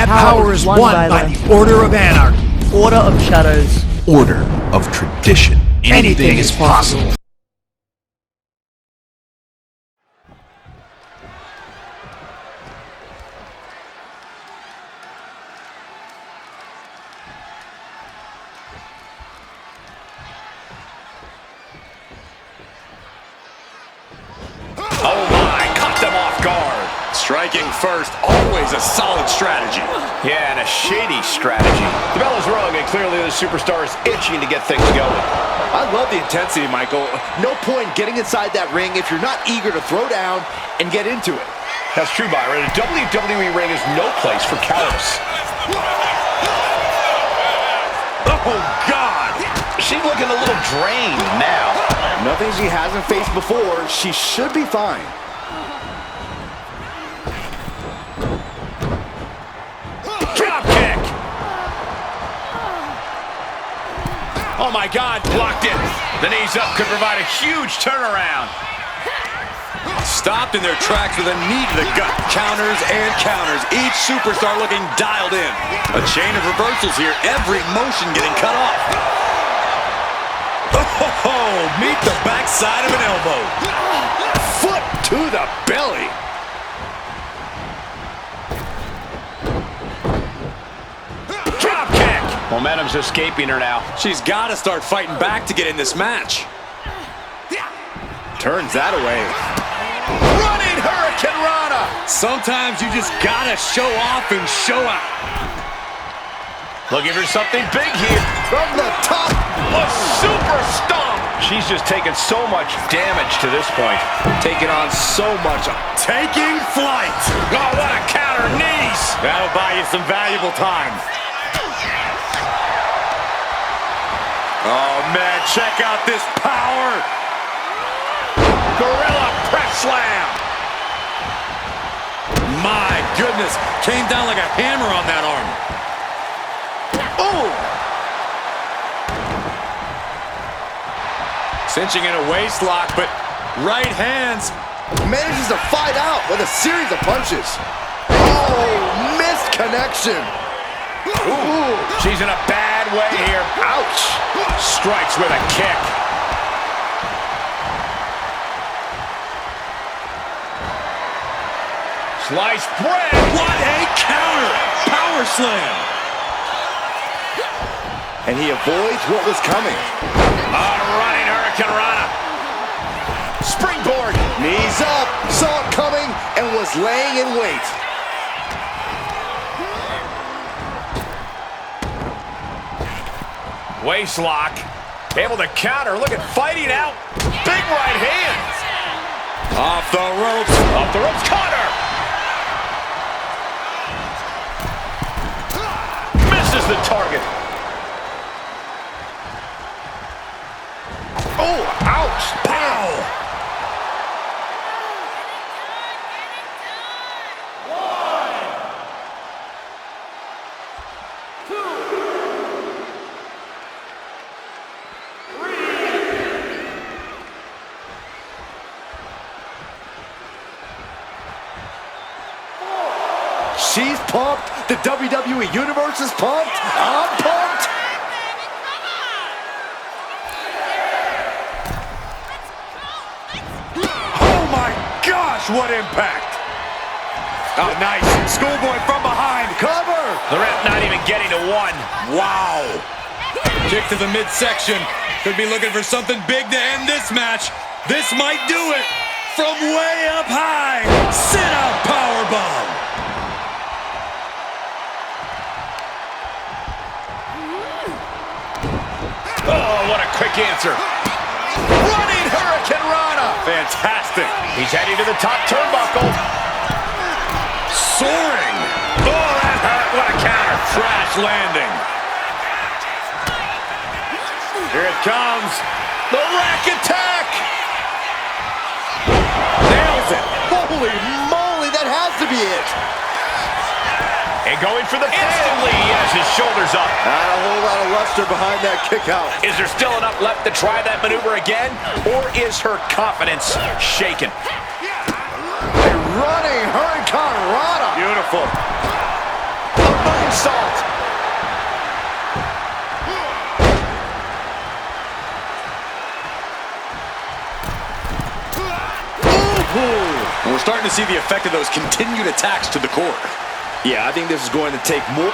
That power is won by the Order of Anarchy. Order of Shadows. Order of tradition. Anything is possible. Oh my, caught them off guard. Striking first, always a solid strategy. Yeah, and a shady strategy. The bell is rung, and clearly the superstar is itching to get things going. I love the intensity, Michael. No point getting inside that ring if you're not eager to throw down and get into it. That's true, Byron. A WWE ring is no place for cowardice. Oh, God! She's looking a little drained now. Nothing she hasn't faced before. She should be fine. Drop kick! Oh my God, blocked it. The knees up could provide a huge turnaround. Stopped in their tracks with a knee to the gut. Counters and counters. Each superstar looking dialed in. A chain of reversals here. Every motion getting cut off. Oh, meet the backside of an elbow. Foot to the belly. Drop kick. Momentum's escaping her now. She's got to start fighting back to get in this match. Turns that away. Running Hurricane Rana. Sometimes you just got to show off and show out. Looking for something big here. From the top. A super stomp. She's just taken so much damage to this point. Taking on so much. Taking flight. Oh, what a counter. Knees. That'll buy you some valuable time. Oh, man, check out this power. Gorilla press slam. My goodness. Came down like a hammer on that arm. Oh! Cinching in a waist lock, but right hands. Manages to fight out with a series of punches. Oh, missed connection. Ooh, she's in a bad way here. Ouch. Strikes with a kick. Sliced bread. What a counter. Power slam. And he avoids what was coming. Running Hurricane Rana. Springboard. Knees up. Saw it coming and was laying in wait. Waist lock. Able to counter. Look at fighting out. Big right hand. Off the ropes. Off the ropes. Caught her. Misses the target. Oh, ouch. Pow. She's pumped. The WWE Universe is pumped. I'm pumped. Oh my gosh, what impact. Oh, nice. Schoolboy from behind. Cover. The ref not even getting to one. Wow. Kick to the midsection. Could be looking for something big to end this match. This might do it. From way up high. Sit-out powerbomb. Oh, what a quick answer. Running Hurricane Rana. Fantastic. He's heading to the top turnbuckle. Soaring. Oh, that hurt. What a counter. Crash landing. Here it comes. The rack attack. Nails it. Holy moly, that has to be it. And going for the instantly, he has his shoulders up. Not a whole lot of luster behind that kick out. Is there still enough left to try that maneuver again? Or is her confidence shaken? A running Hurricane Rana. Beautiful. moonsault. And we're starting to see the effect of those continued attacks to the core. Yeah, I think this is going to take more.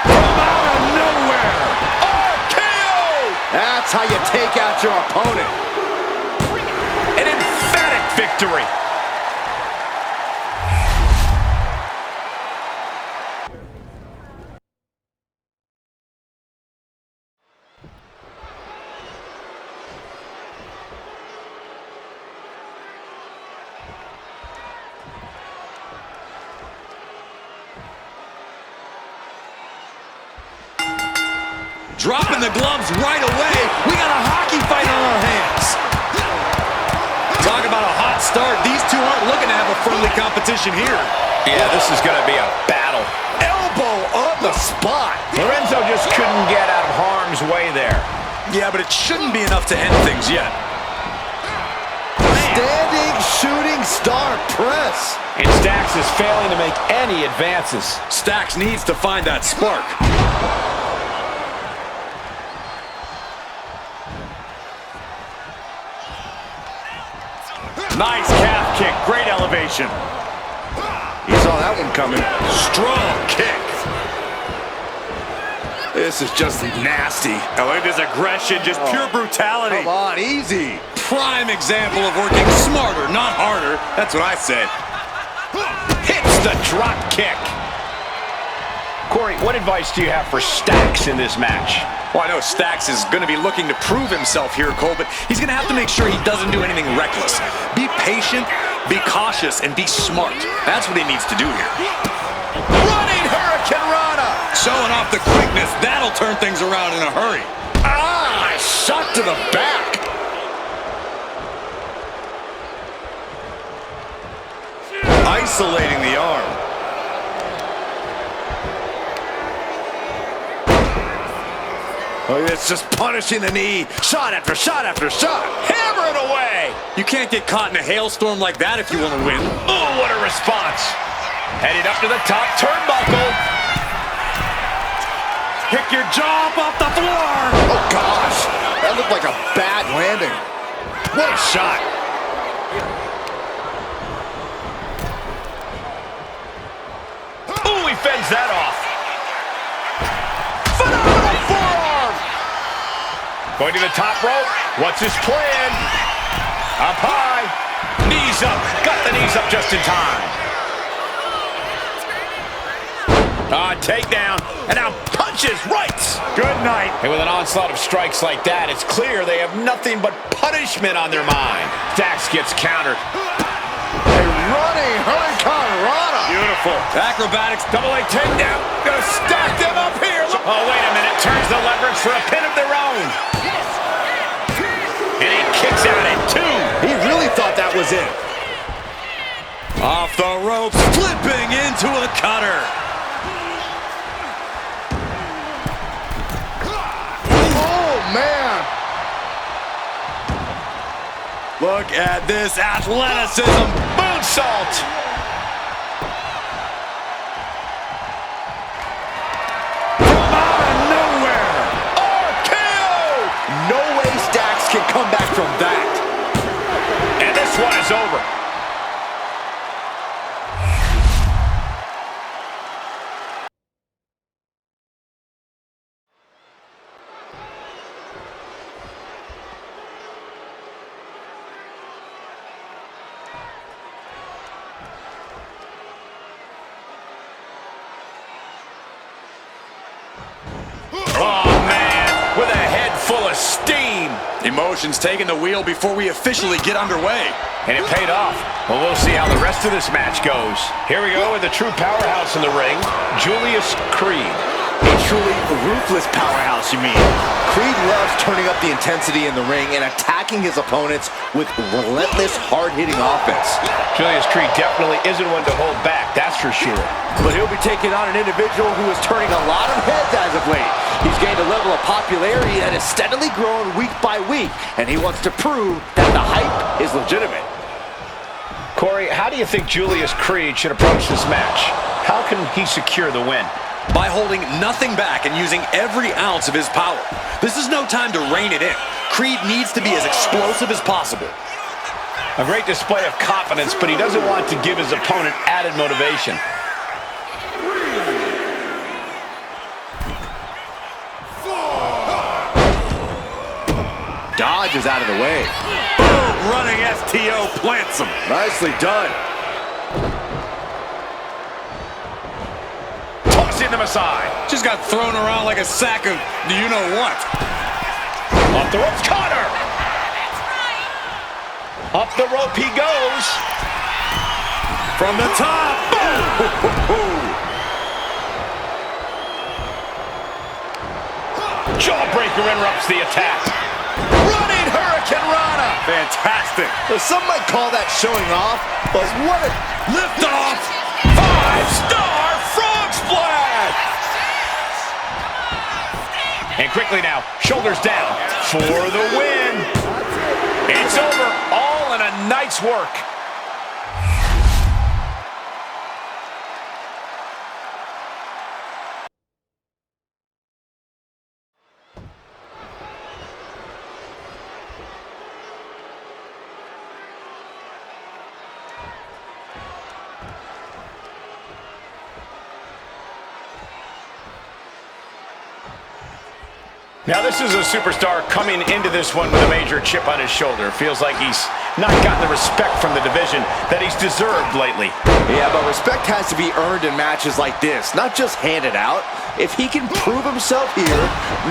From out of nowhere! RKO! That's how you take out your opponent. An emphatic victory. Dropping the gloves right away. We got a hockey fight on our hands. Talk about a hot start. These two aren't looking to have a friendly competition here. Yeah, this is going to be a battle. Elbow on the spot. Lorenzo just couldn't get out of harm's way there. Yeah, but it shouldn't be enough to end things yet. Standing shooting star press. And Stacks is failing to make any advances. Stacks needs to find that spark. Nice calf kick, great elevation. He saw that one coming. Strong kick. This is just nasty. I like this aggression, just pure brutality. Come on, easy. Prime example of working smarter, not harder. That's what I said. Hits the drop kick. Corey, what advice do you have for Stacks in this match? Well, I know Stacks is going to be looking to prove himself here, Cole, but he's going to have to make sure he doesn't do anything reckless. Be patient, be cautious, and be smart. That's what he needs to do here. Running Hurricane Rana. Showing off the quickness, that'll turn things around in a hurry. Ah, shot to the back. Isolating the arm. Oh, it's just punishing the knee. Shot after shot after shot. Hammer it away. You can't get caught in a hailstorm like that if you want to win. Oh, what a response. Headed up to the top turnbuckle. Pick your jaw up off the floor. Oh, gosh. That looked like a bad landing. What a shot. Oh, he fends that off. Phenomenal forearm. Going to the top rope. What's his plan? Up high. Knees up. Got the knees up just in time. Takedown. And now punches right. Good night. And with an onslaught of strikes like that, it's clear they have nothing but punishment on their mind. Stacks gets countered. A running Hurricane Rana. Beautiful. Acrobatics. Double leg takedown. Gonna stack them up here. Oh, wait a minute. Turns the leverage for a pin of their own. And he kicks out at two. He really thought that was it. Off the ropes. Flipping into a cutter. Oh, man. Look at this athleticism. Moonsault. From out of nowhere. RKO. No way Stacks can come back from that. And this one is over. Steam. Emotions taking the wheel before we officially get underway. And it paid off. Well, we'll see how the rest of this match goes. Here we go with the true powerhouse in the ring, Julius Creed. A truly ruthless powerhouse, you mean. Creed loves turning up the intensity in the ring and attacking his opponents with relentless, hard-hitting offense. Julius Creed definitely isn't one to hold back, that's for sure. But he'll be taking on an individual who is turning a lot of heads as of late. He's gained a level of popularity that is steadily growing week by week, and he wants to prove that the hype is legitimate. Corey, how do you think Julius Creed should approach this match? How can he secure the win? by holding nothing back and using every ounce of his power. This is no time to rein it in. Creed needs to be as explosive as possible. A great display of confidence, but he doesn't want to give his opponent added motivation. Dodge is out of the way. Boom! Running STO plants him. Nicely done. Tossing them aside. Just got thrown around like a sack of you-know-what. Off the ropes, Connor. Up the rope he goes. From the top. Boom! Jawbreaker interrupts the attack. Running Hurricane Rana. Fantastic. Some might call that showing off, but what a Lift off. 5-star frog splash. And quickly now, shoulders down for the win. It's over, all in a night's work. Now this is a superstar coming into this one with a major chip on his shoulder. Feels like he's not gotten the respect from the division that he's deserved lately. Yeah, but respect has to be earned in matches like this, not just handed out. If he can prove himself here,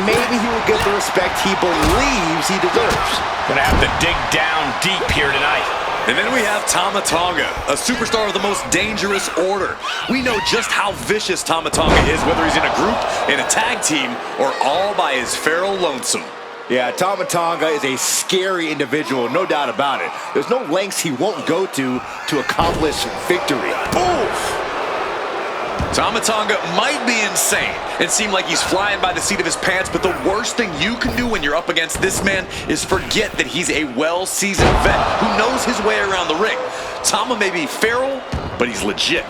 maybe he will get the respect he believes he deserves. Gonna have to dig down deep here tonight. And then we have Tama Tonga, a superstar of the most dangerous order. We know just how vicious Tama Tonga is, whether he's in a group, in a tag team, or all by his feral lonesome. Yeah, Tama Tonga is a scary individual, no doubt about it. There's no lengths he won't go to accomplish victory. Oof! Tama Tonga might be insane and seem like he's flying by the seat of his pants, but the worst thing you can do when you're up against this man is forget that he's a well-seasoned vet who knows his way around the ring. Tama may be feral, but he's legit.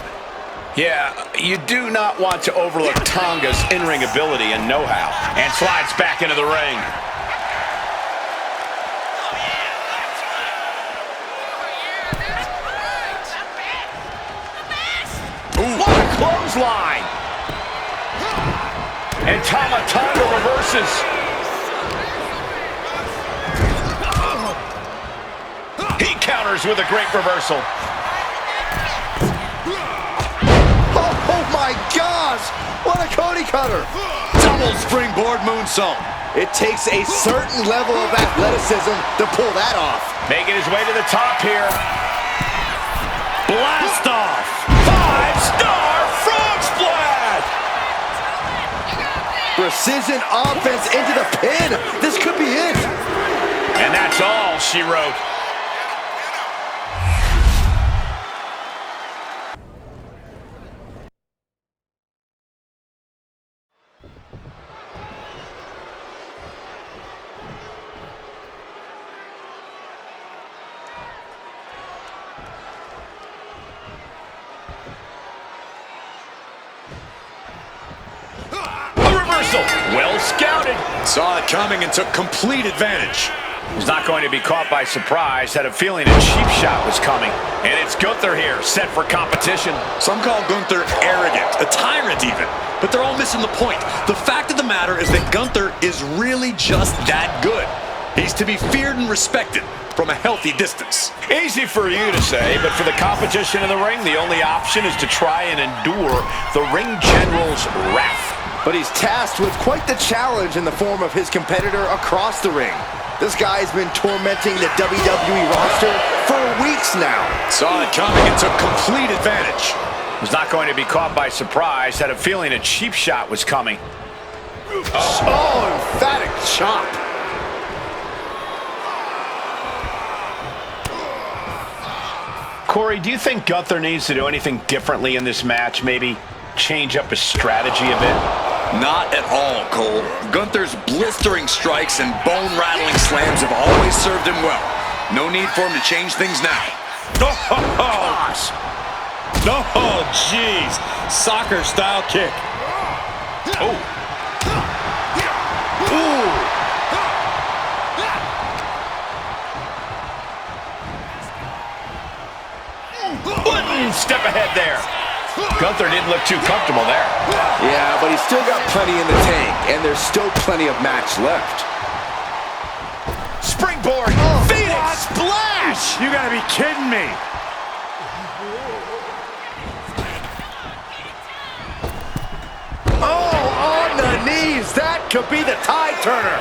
Yeah, you do not want to overlook Tonga's in-ring ability and know-how. And slides back into the ring. What a clothesline! And Tama Tonga reverses. He counters with a great reversal. Oh my gosh! What a Cody cutter! Double springboard moonsault. It takes a certain level of athleticism to pull that off. Making his way to the top here. Blast off. 5-star frog splash! Precision offense into the pin. This could be it. And that's all she wrote. Well scouted. Saw it coming and took complete advantage. He's not going to be caught by surprise. Had a feeling a cheap shot was coming. And it's Gunther here, set for competition. Some call Gunther arrogant, a tyrant even. But they're all missing the point. The fact of the matter is that Gunther is really just that good. He's to be feared and respected from a healthy distance. Easy for you to say, but for the competition in the ring, the only option is to try and endure the ring general's wrath. But he's tasked with quite the challenge in the form of his competitor across the ring. This guy's been tormenting the WWE roster for weeks now. Saw it coming and took complete advantage. Was not going to be caught by surprise. Had a feeling a cheap shot was coming. Oh, emphatic chop. Corey, do you think Gunther needs to do anything differently in this match? Maybe change up his strategy a bit? Not at all, Cole. Gunther's blistering strikes and bone-rattling slams have always served him well. No need for him to change things now. Gosh! Oh, jeez. Soccer-style kick. Oh. Ooh. One step ahead there. Gunther didn't look too comfortable there. Yeah, but he's still got plenty in the tank, and there's still plenty of match left. Springboard. Phoenix splash. You gotta be kidding me. Oh, on the knees. That could be the tide turner.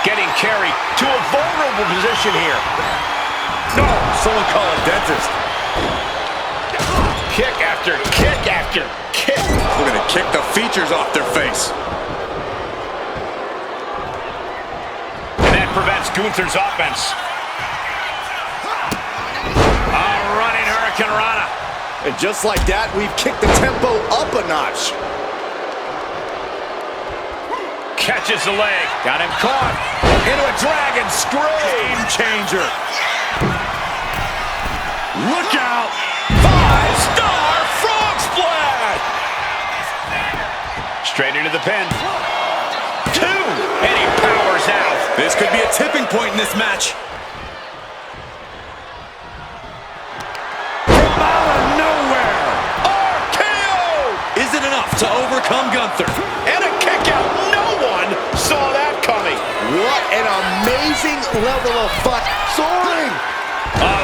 Getting carried to a vulnerable position here. No, someone call a dentist. Kick after kick after kick. We're going to kick the features off their face. And that prevents Gunther's offense. A running Hurricane Rana. And just like that, we've kicked the tempo up a notch. Catches the leg. Got him caught. Into a dragon screw. Game changer. Look out. 5-star frog splash. Straight into the pin. 2. And he powers out. This could be a tipping point in this match. From out of nowhere. RKO. Is it enough to overcome Gunther? And a kick out. No one saw that coming. What an amazing level of fun. Soaring. Oh,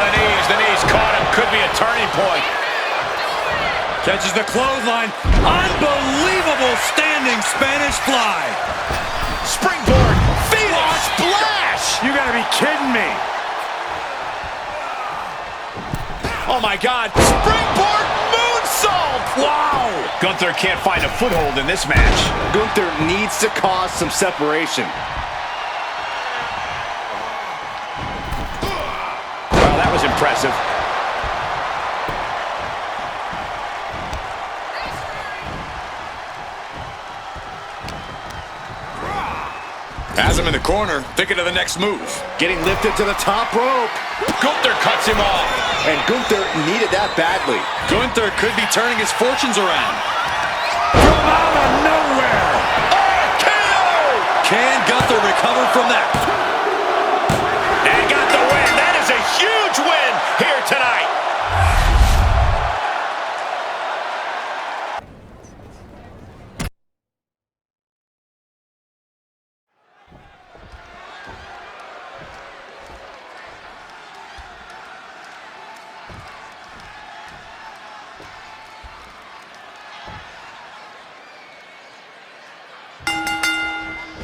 the knees caught him. Could be a turning point. Catches the clothesline. Unbelievable standing Spanish fly. Springboard. Phoenix splash. You gotta be kidding me. Oh my God. Springboard moonsault. Wow. Gunther can't find a foothold in this match. Gunther needs to cause some separation. Well, that was impressive. Has him in the corner, thinking of the next move. Getting lifted to the top rope. Gunther cuts him off. And Gunther needed that badly. Gunther could be turning his fortunes around. From out of nowhere. RKO. Can Gunther recover from that? And got the win. That is a huge win here tonight.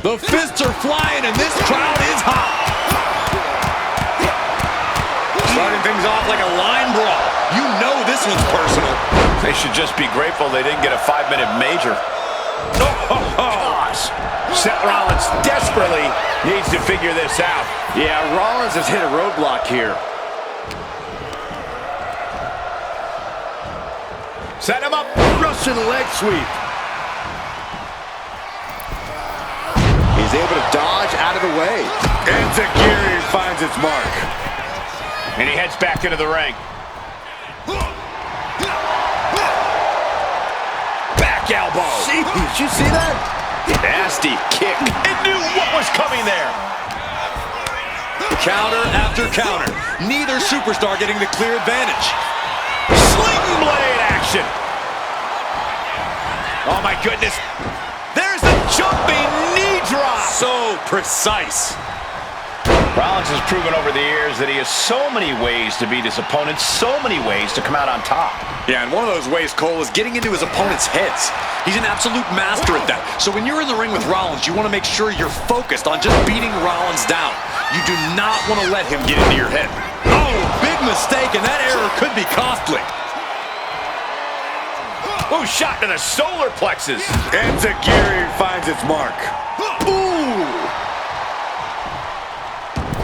The fists are flying and this crowd is hot. Starting things off like a line brawl. You know this one's personal. They should just be grateful they didn't get a 5-minute major. Gosh. Seth Rollins desperately needs to figure this out. Yeah, Rollins has hit a roadblock here. Set him up. Russian leg sweep. He's able to dodge out of the way. And Zagiri finds its mark. And he heads back into the ring. Back elbow. Did you see that? Nasty kick. It knew what was coming there. Counter after counter. Neither superstar getting the clear advantage. Sling blade action. Oh my goodness. There's the jumping knee drop. So precise. Rollins has proven over the years that he has so many ways to beat his opponent, so many ways to come out on top. Yeah, and one of those ways, Cole, is getting into his opponent's heads. He's an absolute master at that. So when you're in the ring with Rollins, you want to make sure you're focused on just beating Rollins down. You do not want to let him get into your head. Oh, big mistake, and that error could be costly. Oh, shot to the solar plexus. And Zagiri finds its mark. Ooh!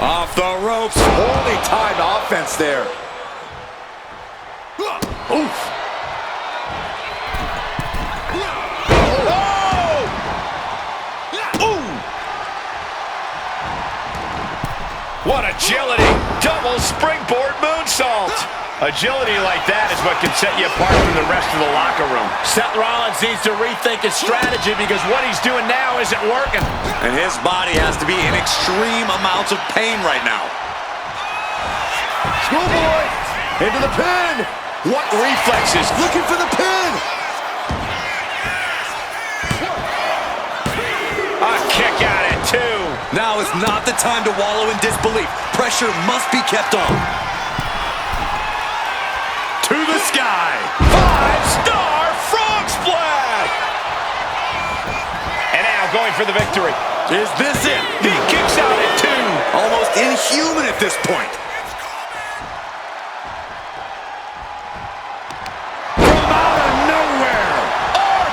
Off the ropes. Holy timed offense there. Oof. Oh! Ooh! What agility! Double springboard moonsault! Agility like that is what can set you apart from the rest of the locker room. Seth Rollins needs to rethink his strategy because what he's doing now isn't working. And his body has to be in extreme amounts of pain right now. Schoolboy into the pin. What reflexes? Looking for the pin. A kick out at 2. Now is not the time to wallow in disbelief. Pressure must be kept on. To the sky. 5-star frog splash. And now going for the victory. Is this it? He kicks out at 2. Almost inhuman at this point. From out of nowhere.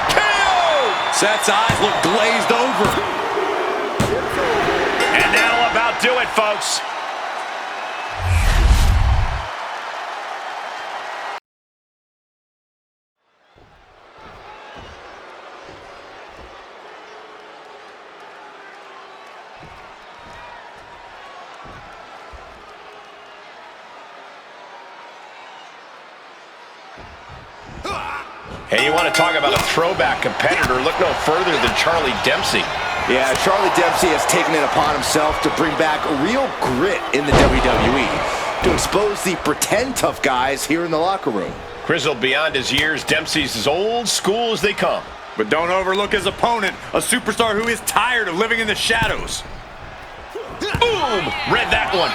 RKO. Seth's eyes look glazed over. And that'll about do it, folks. Hey, you want to talk about a throwback competitor? Look no further than Charlie Dempsey. Yeah, Charlie Dempsey has taken it upon himself to bring back real grit in the WWE, to expose the pretend tough guys here in the locker room. Grizzled beyond his years, Dempsey's as old school as they come. But don't overlook his opponent, a superstar who is tired of living in the shadows. Boom! Read that one.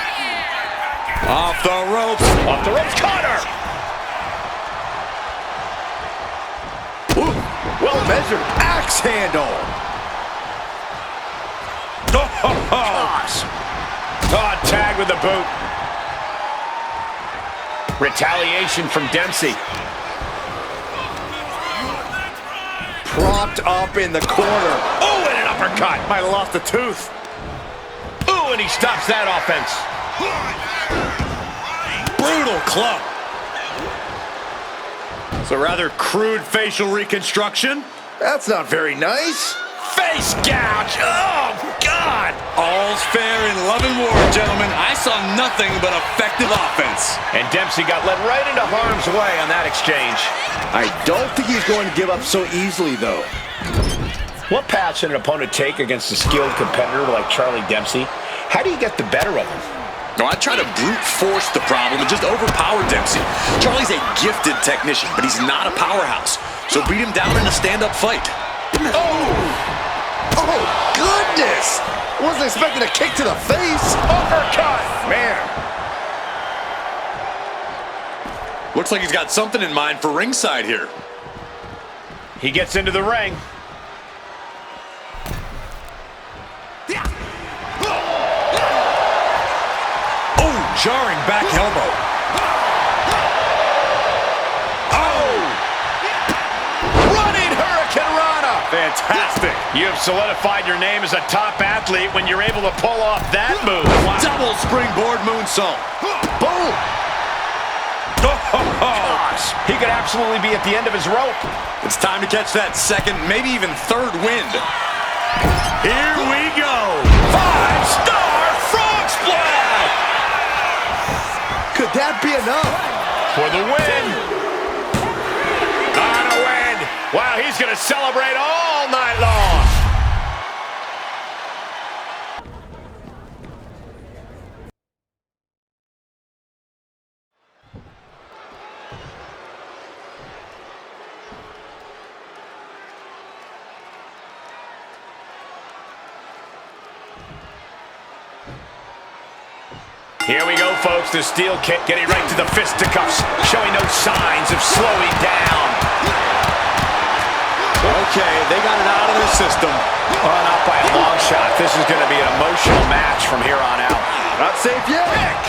Off the ropes. Off the ropes, Connor! Ooh, well measured axe handle. Toss. Oh, tag with the boot. Retaliation from Dempsey. Propped up in the corner. Oh, and an uppercut. Might have lost a tooth. Oh, and he stops that offense. Brutal club. It's a rather crude facial reconstruction. That's not very nice. Face gouge. Oh, God. All's fair in love and war, gentlemen. I saw nothing but effective offense. And Dempsey got led right into harm's way on that exchange. I don't think he's going to give up so easily, though. What path should an opponent take against a skilled competitor like Charlie Dempsey? How do you get the better of him? No, I try to brute force the problem and just overpower Dempsey. Charlie's a gifted technician, but he's not a powerhouse. So beat him down in a stand-up fight. Oh, goodness! Wasn't expecting a kick to the face. Uppercut! Man. Looks like he's got something in mind for ringside here. He gets into the ring. Oh, jarring back elbow. Fantastic. You have solidified your name as a top athlete when you're able to pull off that move. Wow. Double springboard moonsault. Boom. Gosh. He could absolutely be at the end of his rope. It's time to catch that second, maybe even third wind. Here we go. 5-star frog splash. Could that be enough? For the win. On a win. Wow, he's going to celebrate all night long. Here we go, folks. The steel kick getting right to the fisticuffs, showing no signs of slowing down. Okay, they got it out of their system. Oh, not by a long shot. This is going to be an emotional match from here on out. Not safe yet.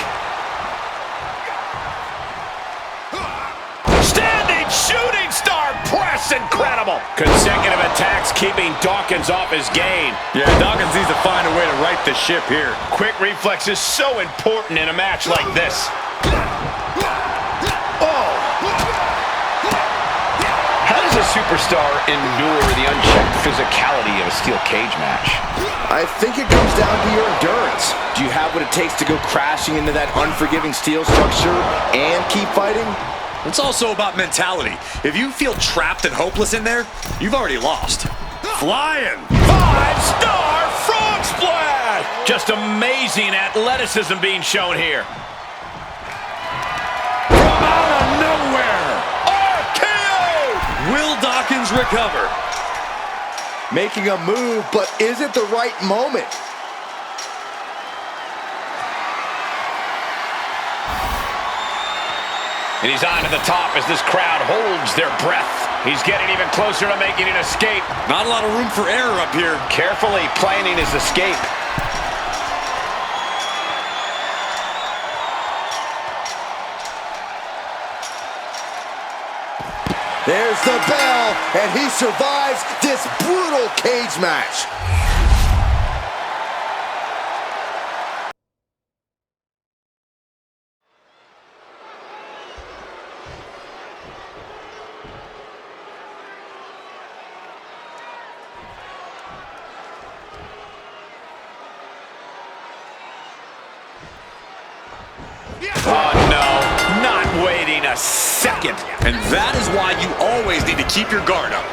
Standing shooting star press. Incredible. Consecutive attacks keeping Dawkins off his game. Yeah, Dawkins needs to find a way to right the ship here. Quick reflex is so important in a match like this. superstar endure the unchecked physicality of a steel cage match? I think it comes down to your endurance. Do you have what it takes to go crashing into that unforgiving steel structure and keep fighting? It's also about mentality. If you feel trapped and hopeless in there, you've already lost. Flying. 5-star frog splash! Just amazing athleticism being shown here. From out of nowhere. RKO! Will Dawkins recover? Making a move, but is it the right moment? And he's on to the top as this crowd holds their breath. He's getting even closer to making an escape. Not a lot of room for error up here. Carefully planning his escape. There's the bell, and he survives this brutal cage match. Oh, no. Not waiting a second. And that is why you always need to keep your guard up.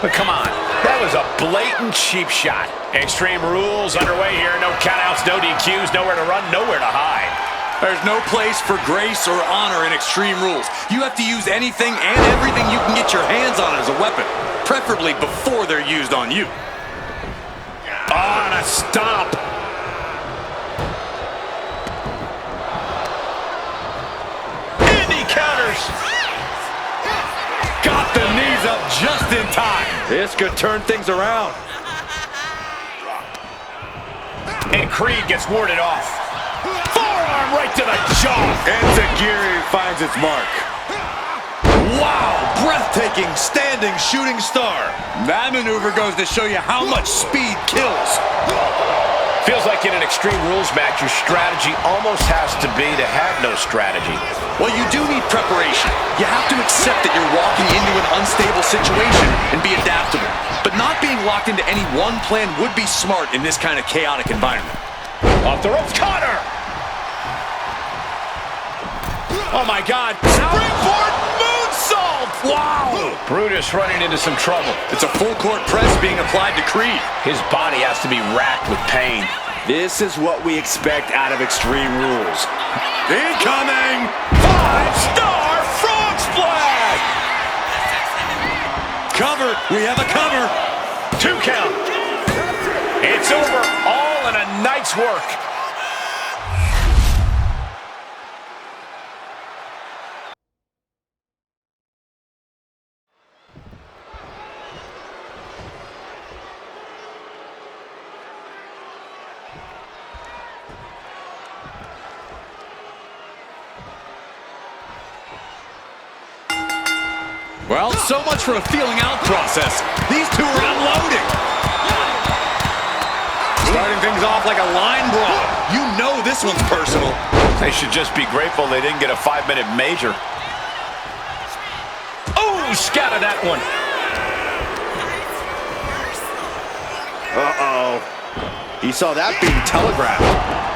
But come on. That was a blatant cheap shot. Extreme Rules underway here. No countouts, no DQs, nowhere to run, nowhere to hide. There's no place for grace or honor in Extreme Rules. You have to use anything and everything you can get your hands on as a weapon, preferably before they're used on you. On a stomp. Got the knees up just in time. This could turn things around. And Creed gets warded off. Forearm right to the jaw. Enziguri finds its mark. Wow, breathtaking standing shooting star. That maneuver goes to show you how much speed kills. Feels like in an Extreme Rules match, your strategy almost has to be to have no strategy. Well, you do need preparation. You have to accept that you're walking into an unstable situation and be adaptable. But not being locked into any one plan would be smart in this kind of chaotic environment. Off the ropes, Connor! Oh my God, springboard moonsault! Wow! Brutus running into some trouble. It's a full court press being applied to Creed. His body has to be racked with pain. This is what we expect out of Extreme Rules. Incoming. 5-star frog splash! Cover, we have a cover. 2 count. It's over, all in a night's work. Well, so much for a feeling out process. These two are unloading. Starting things off like a line brawl. You know this one's personal. They should just be grateful they didn't get a 5-minute major. Oh, scattered that one. Uh-oh. He saw that being telegraphed.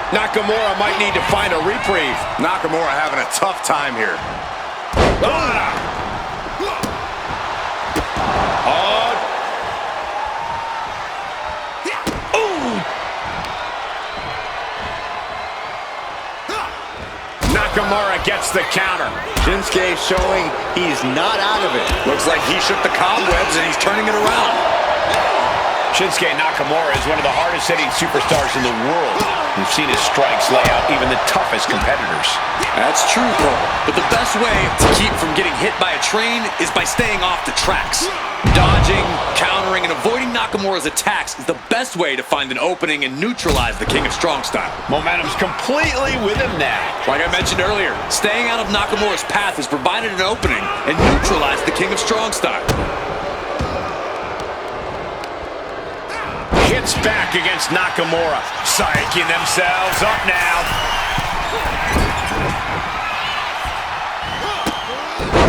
Nakamura might need to find a reprieve. Nakamura having a tough time here. Nakamura gets the counter. Shinsuke showing he's not out of it. Looks like he shook the cobwebs and he's turning it around. Shinsuke Nakamura is one of the hardest-hitting superstars in the world. We've seen his strikes lay out even the toughest competitors. That's true, Cole. But the best way to keep from getting hit by a train is by staying off the tracks. Dodging, countering, and avoiding Nakamura's attacks is the best way to find an opening and neutralize the King of Strong Style. Momentum's completely with him now. Like I mentioned earlier, staying out of Nakamura's path has provided an opening and neutralized the King of Strong Style. Hits back against Nakamura. Psyching themselves up now.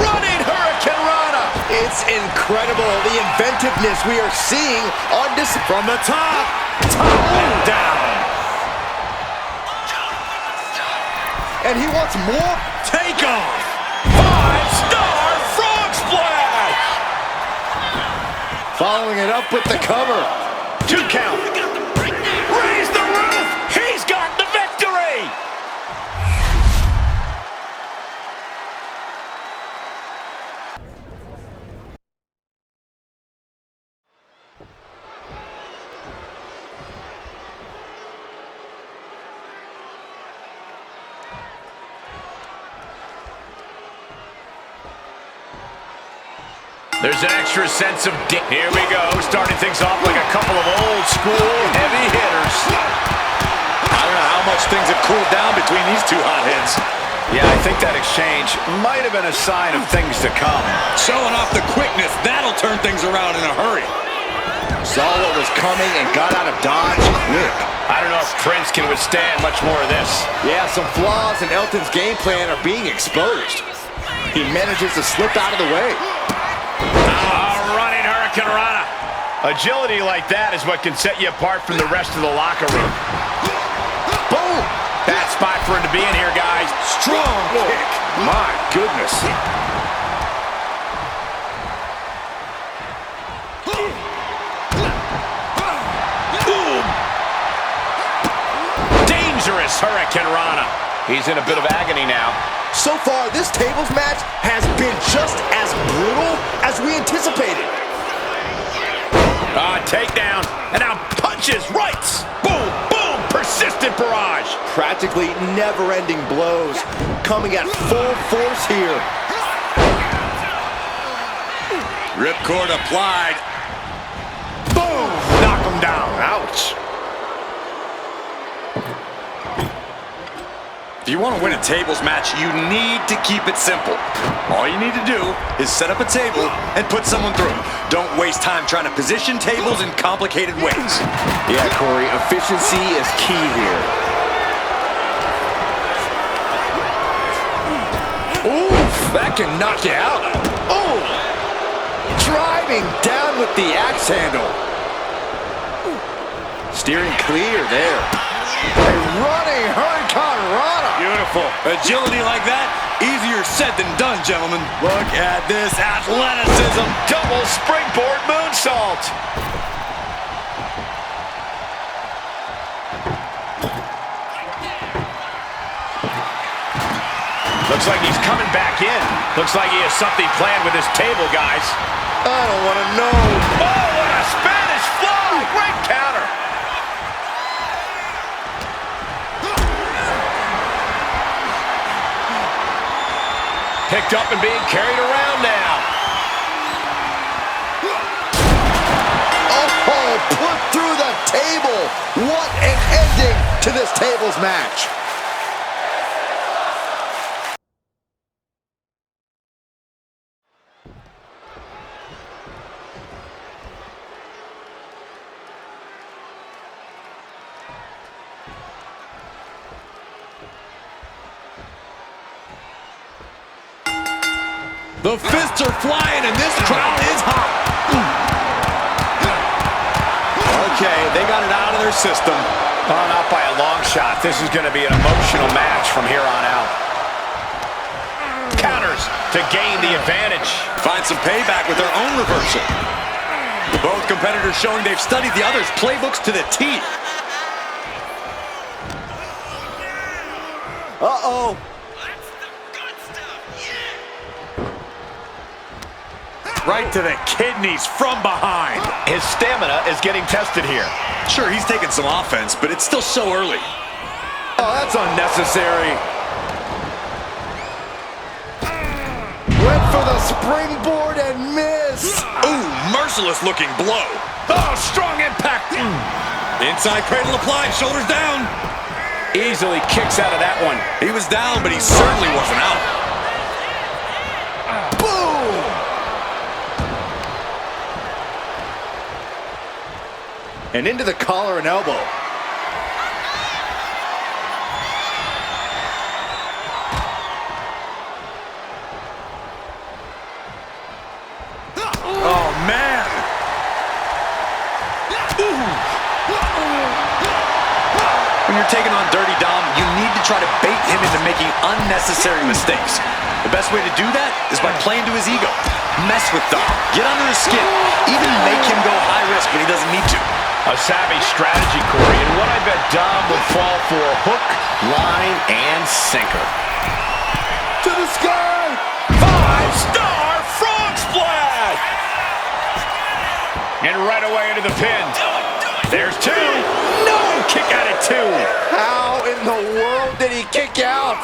Running Hurricane Rana. It's incredible, the inventiveness we are seeing on this. From the top and down. And he wants more. Take off. 5-star frog splash. Following it up with the cover. 2 count. Raise the roof. He's got the victory. There's an extra sense of here we go, starting things off like a couple of old school heavy hitters. I don't know how much things have cooled down between these two hotheads. Yeah, I think that exchange might have been a sign of things to come. Showing off the quickness, that'll turn things around in a hurry. Saw what was coming and got out of dodge quick. I don't know if Prince can withstand much more of this. Yeah, some flaws in Elton's game plan are being exposed. He manages to slip out of the way. Running Hurricane Rana. Agility like that is what can set you apart from the rest of the locker room. Boom! Bad spot for him to be in here, guys. Strong kick. My goodness. Boom! Dangerous Hurricane Rana. He's in a bit of agony now. So far, this tables match has been just as brutal as we anticipated. Takedown, and now punches, rights. Boom, boom, persistent barrage. Practically never-ending blows coming at full force here. Ripcord applied. Boom, knock him down. Ouch. If you want to win a tables match, you need to keep it simple. All you need to do is set up a table and put someone through. Don't waste time trying to position tables in complicated ways. Yeah, Corey, efficiency is key here. Oof, that can knock you out. Oh, driving down with the axe handle. Steering clear there. A running Hurricane Rana. Beautiful. Agility like that, easier said than done, gentlemen. Look at this athleticism. Double springboard moonsault. Looks like he's coming back in. Looks like he has something planned with his table, guys. I don't want to know. Oh, what a Spanish fly! Great counter. Picked up and being carried around now. Oh, put through the table. What an ending to this tables match. The fists are flying and this crowd is hot. Okay, they got it out of their system. Oh, not by a long shot. This is going to be an emotional match from here on out. Counters to gain the advantage. Find some payback with their own reversal. Both competitors showing they've studied the other's playbooks to the T. Uh-oh. Right to the kidneys from behind. His stamina is getting tested here. Sure, he's taking some offense, but it's still so early. Oh, that's unnecessary. Went for the springboard and miss. Ooh, merciless looking blow. Oh, strong impact. Inside cradle applied, shoulders down. Easily kicks out of that one. He was down, but he certainly wasn't out. And into the collar and elbow. When you're taking on Dirty Dom, you need to try to bait him into making unnecessary mistakes. The best way to do that is by playing to his ego. Mess with Dom, get under his skin, even make him go high risk when he doesn't need to. A savvy strategy, Corey, and what I bet Dom would fall for: hook, line, and sinker. To the sky! 5-star frog splash! And right away into the pin. There's two. No! Kick out at two. How in the world did he kick out?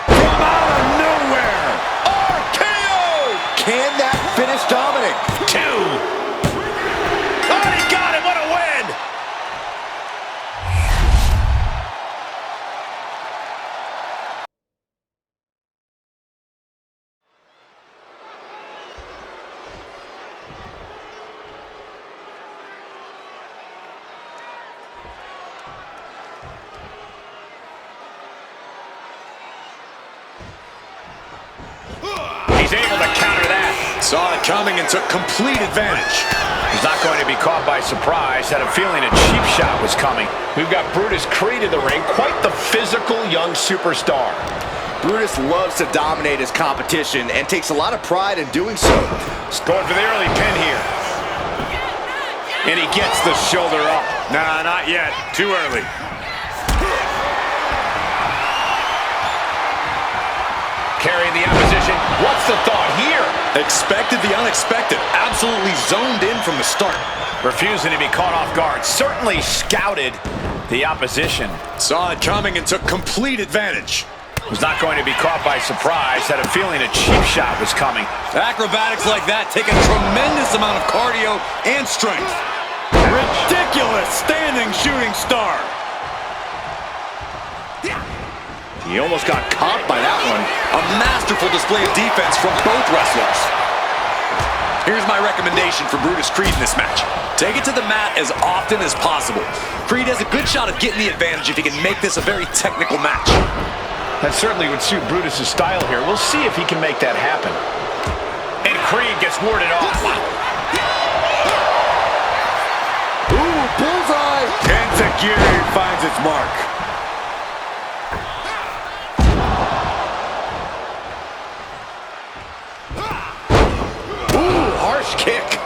From out of nowhere. RKO! Can that finish Dominic? Two. Oh, he got it. What a win! He's able to counter that. Saw it coming and took complete advantage. He's not going to be caught by surprise. Had a feeling a cheap shot was coming. We've got Brutus Creed in the ring. Quite the physical young superstar. Brutus loves to dominate his competition and takes a lot of pride in doing so. Going for the early pin here. And he gets the shoulder up. Nah, not yet. Too early. Carrying the opposition. What's the thought here? Expected the unexpected. Absolutely zoned in from the start. Refusing to be caught off guard. Certainly scouted the opposition. Saw it coming and took complete advantage. Was not going to be caught by surprise. Had a feeling a cheap shot was coming. Acrobatics like that take a tremendous amount of cardio and strength. Ridiculous standing shooting star. He almost got caught by that one. A masterful display of defense from both wrestlers. Here's my recommendation for Brutus Creed in this match. Take it to the mat as often as possible. Creed has a good shot of getting the advantage if he can make this a very technical match. That certainly would suit Brutus' style here. We'll see if he can make that happen. And Creed gets warded off. Ooh, bullseye! Enziguri finds its mark. Kick.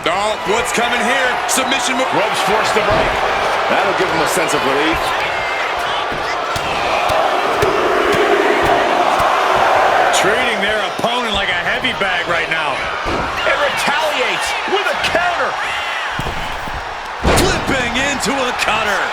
Oh, what's coming here? Submission move. Ropes forced to break. That'll give him a sense of relief. Treating their opponent like a heavy bag right now. It retaliates with a counter. Flipping into a cutter.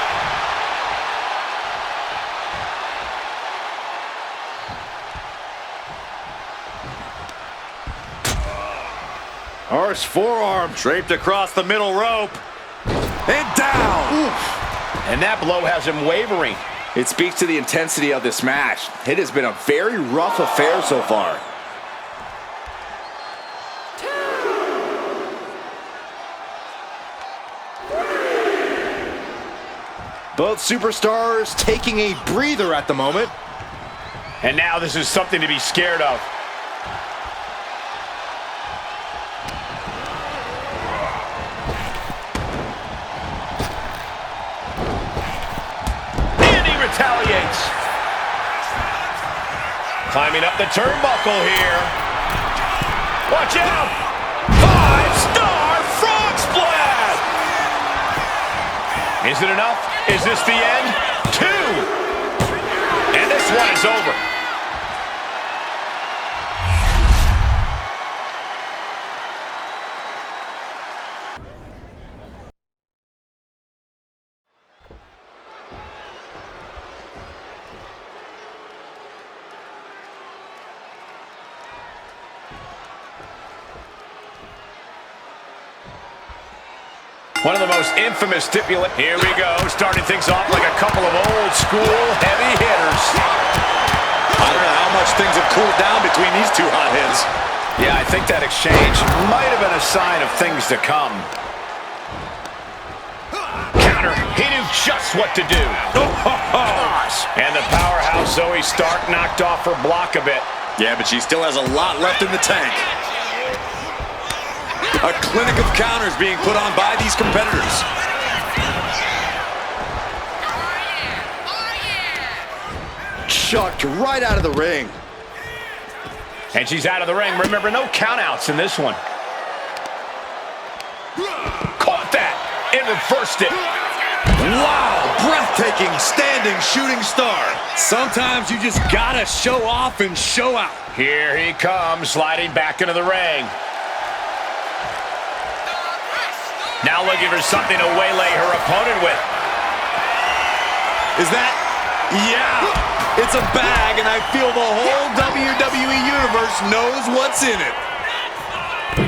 Harsh forearm. Draped across the middle rope. And down. Oof. And that blow has him wavering. It speaks to the intensity of this match. It has been a very rough affair so far. Both superstars taking a breather at the moment. And now this is something to be scared of. Retaliates. Climbing up the turnbuckle here. Watch out! 5-star frog splash! Is it enough? Is this the end? 2! And this one is over. One of the most infamous stipulations. Here we go, starting things off like a couple of old school heavy hitters. I don't know how much things have cooled down between these two hotheads. Yeah, I think that exchange might have been a sign of things to come. Counter, he knew just what to do. And the powerhouse Zoe Stark knocked off her block a bit. Yeah, but she still has a lot left in the tank. A clinic of counters being put on by these competitors. Chucked right out of the ring. And she's out of the ring. Remember, no countouts in this one. Caught that and reversed it. Wow, breathtaking standing shooting star. Sometimes you just gotta show off and show out. Here he comes, sliding back into the ring. Now looking for something to waylay her opponent with. Is that? Yeah, it's a bag, and I feel the whole WWE Universe knows what's in it.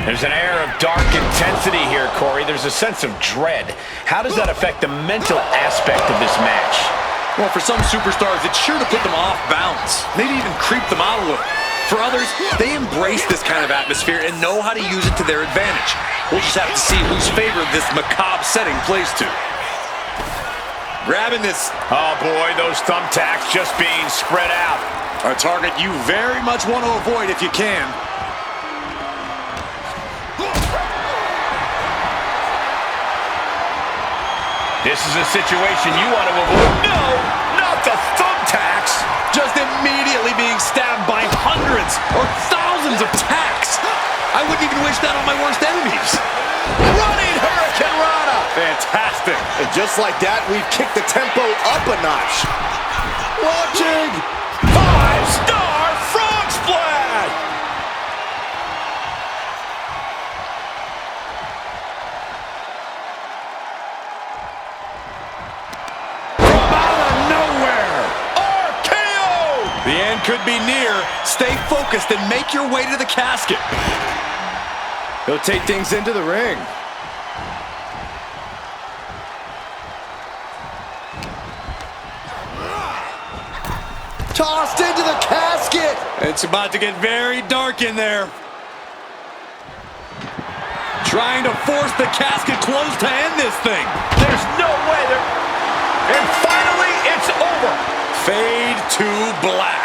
There's an air of dark intensity here, Corey. There's a sense of dread. How does that affect the mental aspect of this match? Well, for some superstars, it's sure to put them off balance, maybe even creep them out a little. For others, they embrace this kind of atmosphere and know how to use it to their advantage. We'll just have to see whose favor this macabre setting plays to. Grabbing this. Oh, boy, those thumbtacks just being spread out. A target you very much want to avoid if you can. This is a situation you want to avoid. No, not the thumbtacks. Just immediately being stabbed by hundreds or thousands of tacks. I wouldn't even wish that on my worst enemies. Running Hurricane Rana. Fantastic. And just like that, we've kicked the tempo up a notch. Watching. 5-star frog splash. From out of nowhere. RKO. The end could be near. Stay focused and make your way to the casket. He'll take things into the ring. Tossed into the casket. It's about to get very dark in there. Trying to force the casket closed to end this thing. There's no way there. And finally, it's over. Fade to black.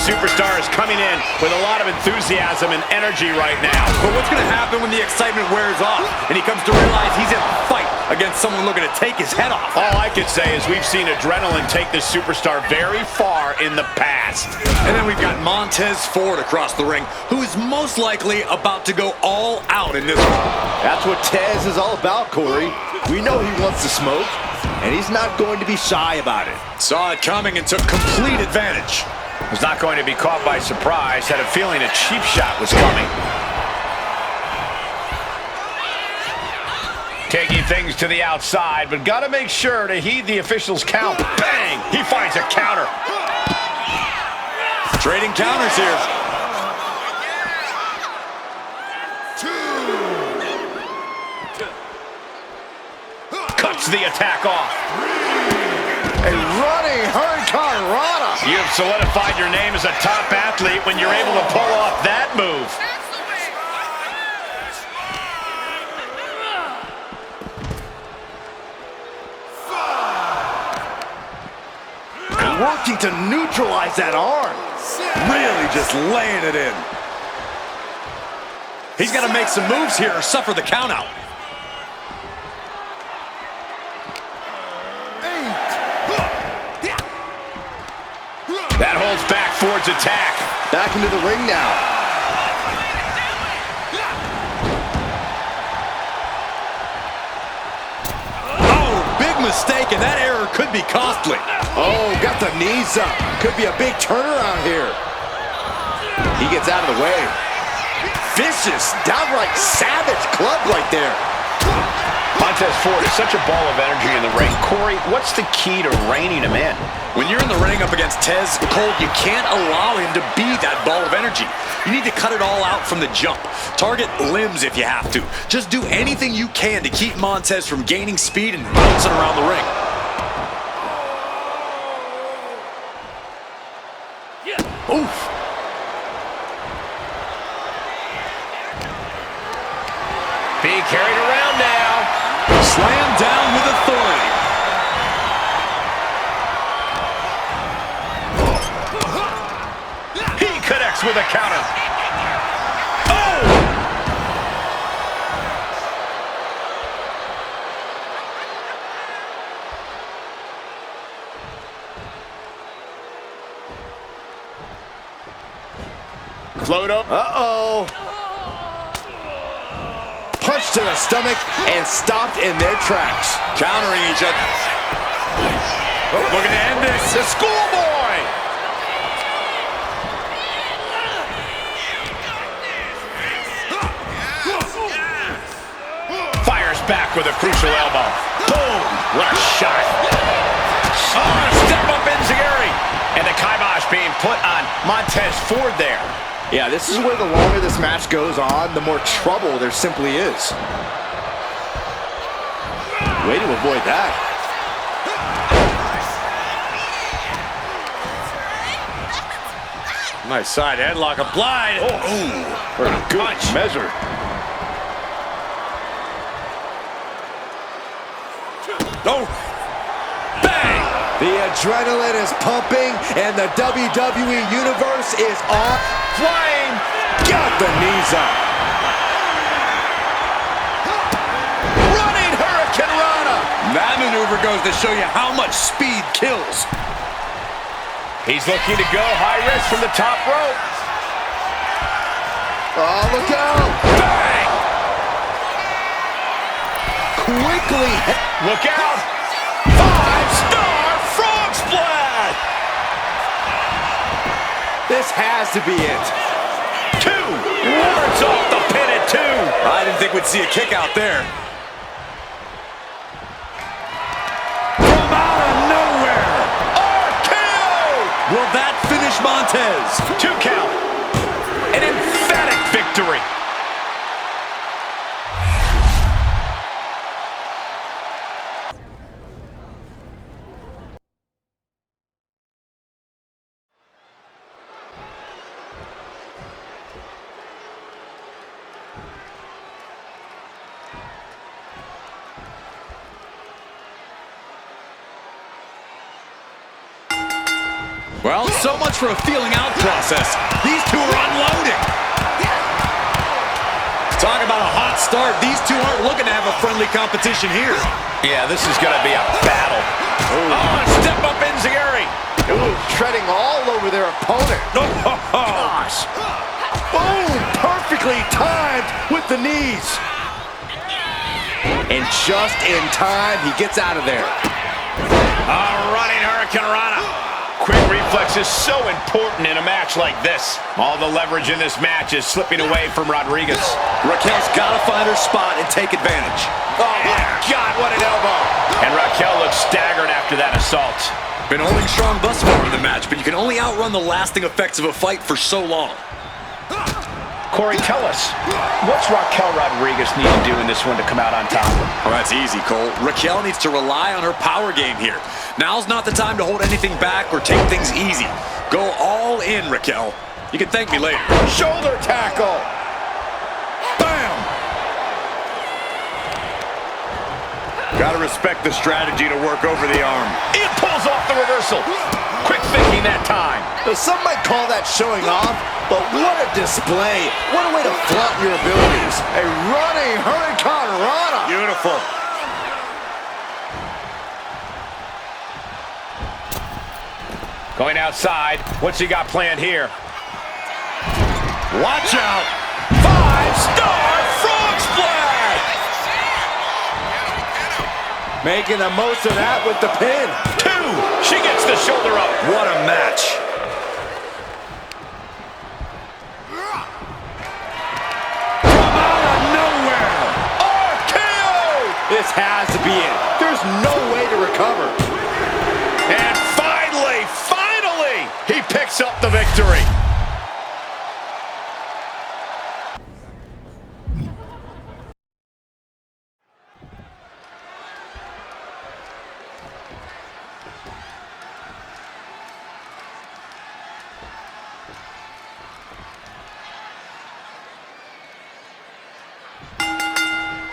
Superstar is coming in with a lot of enthusiasm and energy right now. But what's going to happen when the excitement wears off and he comes to realize he's in a fight against someone looking to take his head off? All I can say is we've seen adrenaline take this superstar very far in the past. And then we've got Montez Ford across the ring, who is most likely about to go all out in this one. That's what Tez is all about, Corey. We know he wants to smoke, and he's not going to be shy about it. Saw it coming and took complete advantage. Was not going to be caught by surprise. Had a feeling a cheap shot was coming. Taking things to the outside, but got to make sure to heed the officials' count. Bang! He finds a counter. Trading counters here. Cuts the attack off. A running Hurricane Rana. You've solidified your name as a top athlete when you're able to pull off that move. Working to neutralize that arm. Really just laying it in. He's got to make some moves here or suffer the countout. That holds back Ford's attack. Back into the ring now. Oh, big mistake, and that error could be costly. Oh, got the knees up. Could be a big turnaround here. He gets out of the way. Vicious, downright savage club right there. Montez Ford is such a ball of energy in the ring. Corey, what's the key to reining him in? When you're in the ring up against Tez Cole, you can't allow him to be that ball of energy. You need to cut it all out from the jump. Target limbs if you have to. Just do anything you can to keep Montez from gaining speed and bouncing around the ring. Slam down with authority. He connects with a counter. Oh! Float up. Uh-oh. Punch to the stomach and stopped in their tracks. Countering each other. Looking to end this. The schoolboy. Fires back with a crucial elbow. Boom. What a shot. Oh, step up enziguri. And the kibosh being put on Montez Ford there. Yeah, this is where the longer this match goes on, the more trouble there simply is. Way to avoid that. Nice side headlock applied. For a good measure. Oh. Bang. The adrenaline is pumping, and the WWE Universe is on. Flame. Got the knees up. Running Hurricane Rana. That maneuver goes to show you how much speed kills. He's looking to go high risk from the top rope. Oh, look out. Bang. Quickly. Look out. 5-star frog splash. This has to be it. 2. Wards off the pin at 2. I didn't think we'd see a kick out there. From out of nowhere. RKO. Will that finish Montez? 2 count. An emphatic victory. Well, so much for a feeling out process. These two are unloading. Talk about a hot start. These two aren't looking to have a friendly competition here. Yeah, this is going to be a battle. Oh, step up enziguri. Ooh, treading all over their opponent. Gosh. Boom! Perfectly timed with the knees. And just in time, he gets out of there. Running Hurricane Rana. Quick reflex is so important in a match like this. All the leverage in this match is slipping away from Rodriguez. Raquel's got to find her spot and take advantage. Oh, my God, what an elbow. And Raquel looks staggered after that assault. Been holding strong thus far in the match, but you can only outrun the lasting effects of a fight for so long. Corey, tell us, what's Raquel Rodriguez need to do in this one to come out on top? Well, that's easy, Cole. Raquel needs to rely on her power game here. Now's not the time to hold anything back or take things easy. Go all in, Raquel. You can thank me later. Shoulder tackle. Bam! Gotta respect the strategy to work over the arm. It pulls off the reversal. Quick thinking that time. Some might call that showing off, but what a display. What a way to flaunt your abilities. A running Hurricane Rana. Beautiful. Going outside. What's he got planned here? Watch out. 5-star frog splash. Making the most of that with the pin. 2. She gets the shoulder up. What a match. From out of nowhere. RKO. This has to be it. There's no way to recover. And finally, he picks up the victory.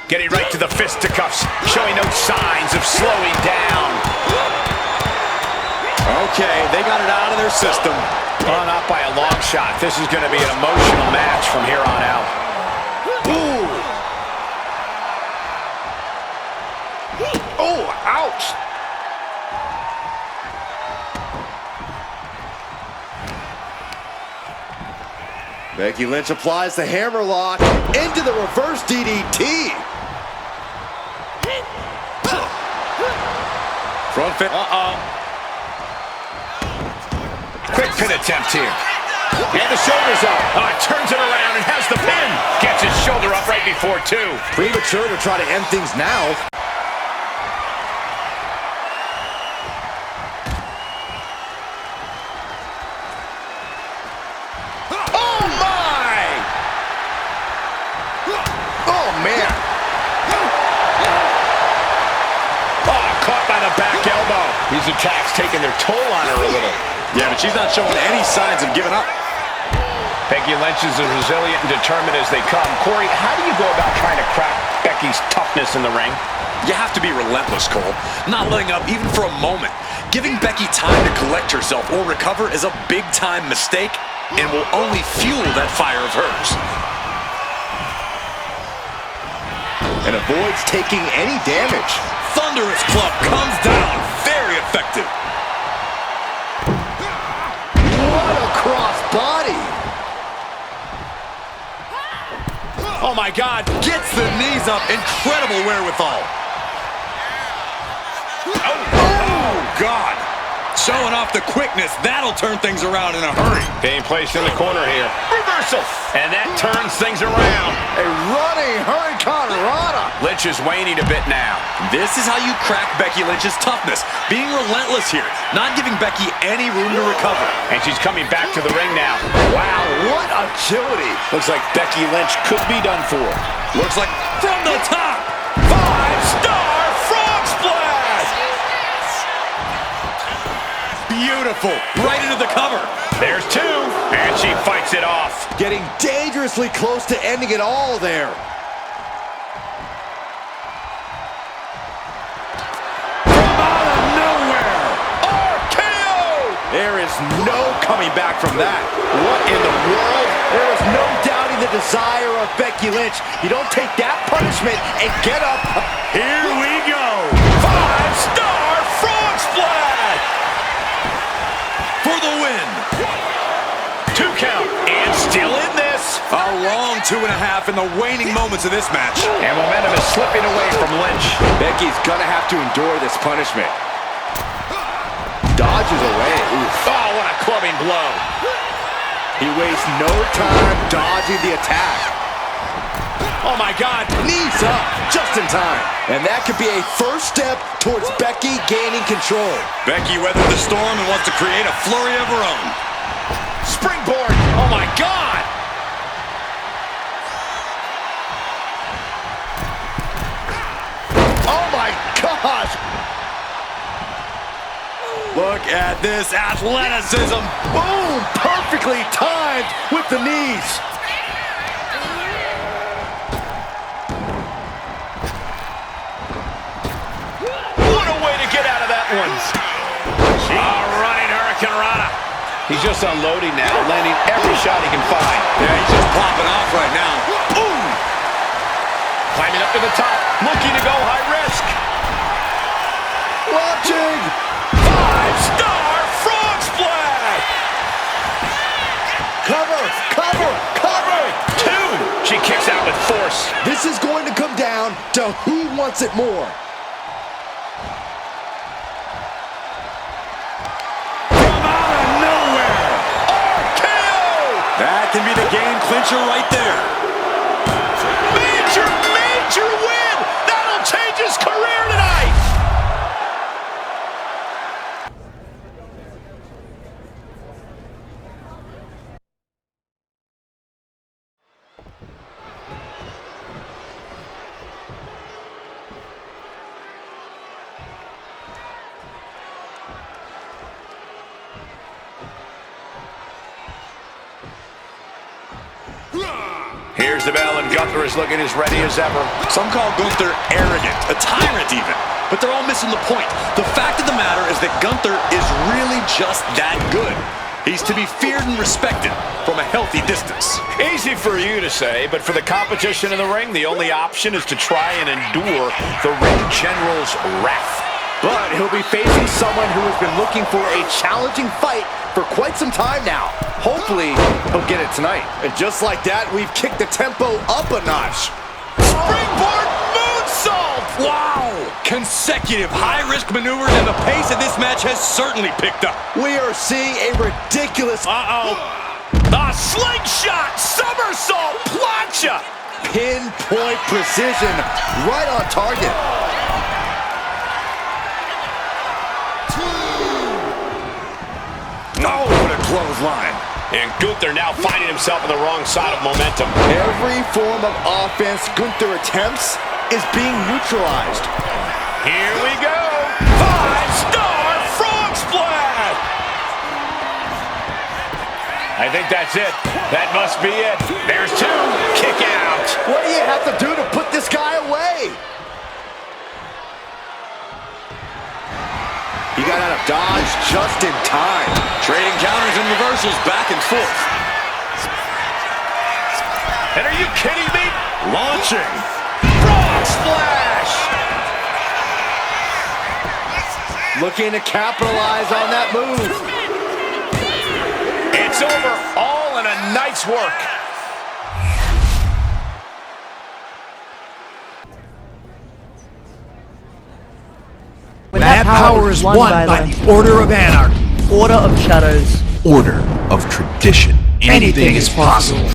Getting right to the fisticuffs, showing no signs of slowing down. Okay, they got it out of their system. Oh, not by a long shot. This is going to be an emotional match from here on out. Ooh. Oh, ouch. Becky Lynch applies the hammerlock into the reverse DDT. Front fit. Quick pin attempt here. And the shoulders up. Turns it around and has the pin. Gets his shoulder up right before two. Premature to try to end things now. Oh, my! Oh, man. Oh, caught by the back elbow. These attacks taking their toll on her a little. Yeah, but she's not showing any signs of giving up. Becky Lynch is as resilient and determined as they come. Corey, how do you go about trying to crack Becky's toughness in the ring? You have to be relentless, Cole. Not letting up even for a moment. Giving Becky time to collect herself or recover is a big-time mistake and will only fuel that fire of hers. And avoids taking any damage. Thunderous club comes down. Very effective. What a cross body. Oh, my God. Gets the knees up. Incredible wherewithal. Oh, God. Showing off the quickness. That'll turn things around in a hurry. Being placed in the corner here. Reversal. And that turns things around. A running hurricane rana. Lynch is waning a bit now. This is how you crack Becky Lynch's toughness. Being relentless here. Not giving Becky any room to recover. And she's coming back to the ring now. Wow, what agility. Looks like Becky Lynch could be done for. Looks like from the top. 5-star frog splash. Beautiful. Right into the cover. There's two. And she fights it off. Getting dangerously close to ending it all there. There is no coming back from that. What in the world? There is no doubting the desire of Becky Lynch. You don't take that punishment and get up. Here we go. 5-star frog splash. For the win. 2 count. And still in this. A long 2.5 in the waning moments of this match. And momentum is slipping away from Lynch. Becky's gonna have to endure this punishment. Dodges away. Oof. Oh, what a clubbing blow. He wastes no time dodging the attack. Oh, my God. Knees up, just in time. And that could be a first step towards Becky gaining control. Becky weathered the storm and wants to create a flurry of her own. Springboard. Oh, my God. Oh, my gosh. Look at this athleticism. Boom, perfectly timed with the knees. What a way to get out of that one. Running Hurricane Rana. He's just unloading now, landing every shot he can find. Yeah, he's just popping off right now. Ooh! Climbing up to the top, looking to go high risk. Watching. 5-star frog splash! Cover, cover, cover. 2. She kicks out with force. This is going to come down to who wants it more. From out of nowhere. RKO! That can be the game clincher right there. Major win! That'll change his career tonight! Here's the bell, and Gunther is looking as ready as ever. Some call Gunther arrogant, a tyrant even. But they're all missing the point. The fact of the matter is that Gunther is really just that good. He's to be feared and respected from a healthy distance. Easy for you to say, but for the competition in the ring, the only option is to try and endure the ring general's wrath. But he'll be facing someone who has been looking for a challenging fight for quite some time now. Hopefully, he'll get it tonight. And just like that, we've kicked the tempo up a notch. Springboard moonsault! Wow! Consecutive high-risk maneuvers, and the pace of this match has certainly picked up. We are seeing a ridiculous A slingshot, somersault, plancha! pinpoint precision right on target. Oh, what a clothesline. And Gunther now finding himself on the wrong side of momentum. Every form of offense Gunther attempts is being neutralized. Here we go. 5-star frog splash. I think that's it. That must be it. There's two. Kick out. What do you have to do to put this guy away? He got out of dodge just in time. Trading counters and reversals back and forth. And are you kidding me? Launching. Frog splash. Looking to capitalize on that move. It's over. All in a night's work. That power is won by the Order of Anarchy. Order of Shadows. Order of tradition. Anything is possible.